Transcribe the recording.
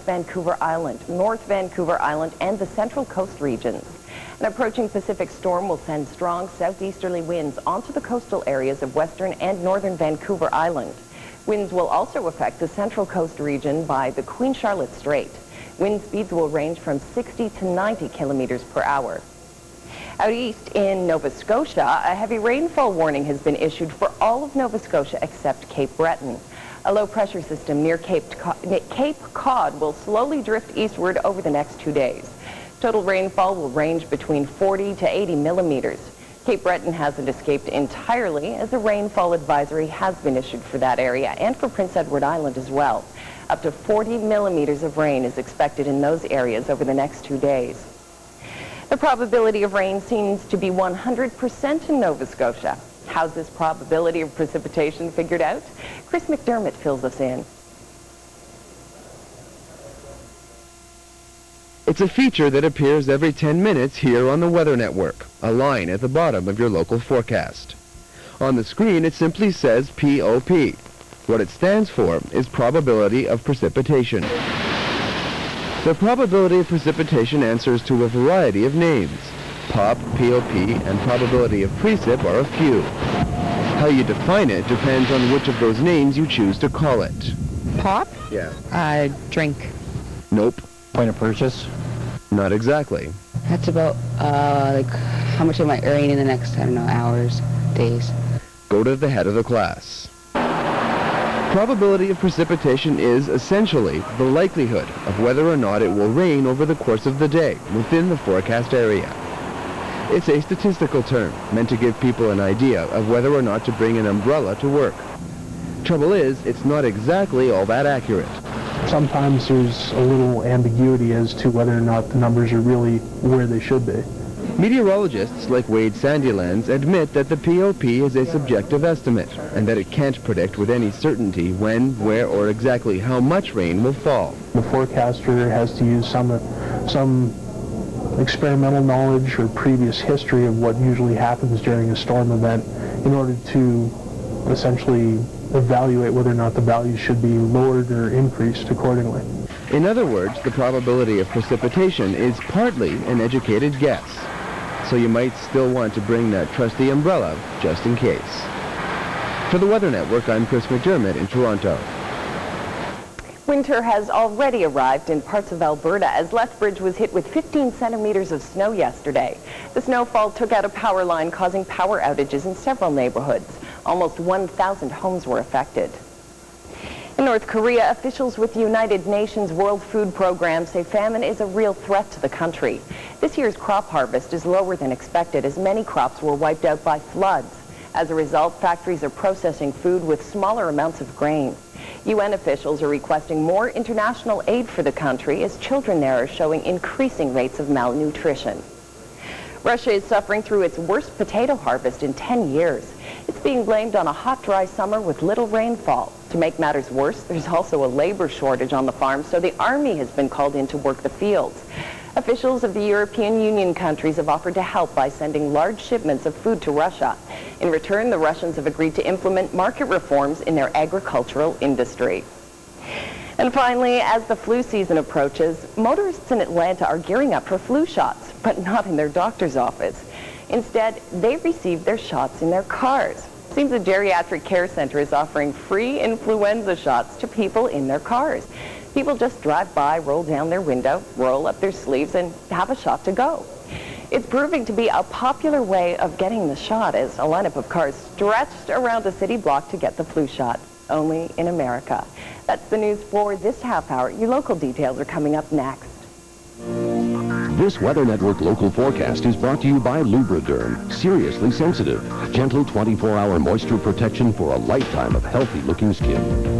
Vancouver Island, North Vancouver Island, and the Central Coast regions. An approaching Pacific storm will send strong southeasterly winds onto the coastal areas of western and northern Vancouver Island. Winds will also affect the Central Coast region by the Queen Charlotte Strait. Wind speeds will range from 60 to 90 kilometers per hour. Out east in Nova Scotia, a heavy rainfall warning has been issued for all of Nova Scotia except Cape Breton. A low-pressure system near Cape Cod will slowly drift eastward over the next 2 days. Total rainfall will range between 40 to 80 millimeters. Cape Breton hasn't escaped entirely, as a rainfall advisory has been issued for that area and for Prince Edward Island as well. Up to 40 millimeters of rain is expected in those areas over the next 2 days. The probability of rain seems to be 100% in Nova Scotia. How's this probability of precipitation figured out? Chris McDermott fills us in. It's a feature that appears every 10 minutes here on the Weather Network, a line at the bottom of your local forecast. On the screen, it simply says POP. What it stands for is probability of precipitation. The probability of precipitation answers to a variety of names. POP, POP, and probability of precip are a few. How you define it depends on which of those names you choose to call it. Pop? Yeah. Drink. Nope. Point of purchase? Not exactly. That's about, like, how much am I earning in the next, I don't know, hours, days? Go to the head of the class. Probability of precipitation is essentially the likelihood of whether or not it will rain over the course of the day within the forecast area. It's a statistical term meant to give people an idea of whether or not to bring an umbrella to work. Trouble is, it's not exactly all that accurate. Sometimes there's a little ambiguity as to whether or not the numbers are really where they should be. Meteorologists like Wade Sandilands admit that the POP is a subjective estimate and that it can't predict with any certainty when, where, or exactly how much rain will fall. The forecaster has to use some experimental knowledge or previous history of what usually happens during a storm event in order to essentially evaluate whether or not the values should be lowered or increased accordingly. In other words, the probability of precipitation is partly an educated guess. So you might still want to bring that trusty umbrella just in case. For the Weather Network, I'm Chris McDermott in Toronto. Winter has already arrived in parts of Alberta as Lethbridge was hit with 15 centimeters of snow yesterday. The snowfall took out a power line, causing power outages in several neighborhoods. Almost 1,000 homes were affected. In North Korea, officials with the United Nations World Food Program say famine is a real threat to the country. This year's crop harvest is lower than expected as many crops were wiped out by floods. As a result, factories are processing food with smaller amounts of grain. UN officials are requesting more international aid for the country as children there are showing increasing rates of malnutrition. Russia is suffering through its worst potato harvest in 10 years. It's being blamed on a hot, dry summer with little rainfall. To make matters worse, there's also a labor shortage on the farm, so the army has been called in to work the fields. Officials of the European Union countries have offered to help by sending large shipments of food to Russia. In return, the Russians have agreed to implement market reforms in their agricultural industry. And finally, as the flu season approaches, motorists in Atlanta are gearing up for flu shots, but not in their doctor's office. Instead, they receive their shots in their cars. Seems a geriatric care center is offering free influenza shots to people in their cars. People just drive by, roll down their window, roll up their sleeves, and have a shot to go. It's proving to be a popular way of getting the shot as a lineup of cars stretched around a city block to get the flu shot, only in America. That's the news for this half hour. Your local details are coming up next. This Weather Network local forecast is brought to you by Lubriderm. Seriously sensitive. Gentle 24-hour moisture protection for a lifetime of healthy-looking skin.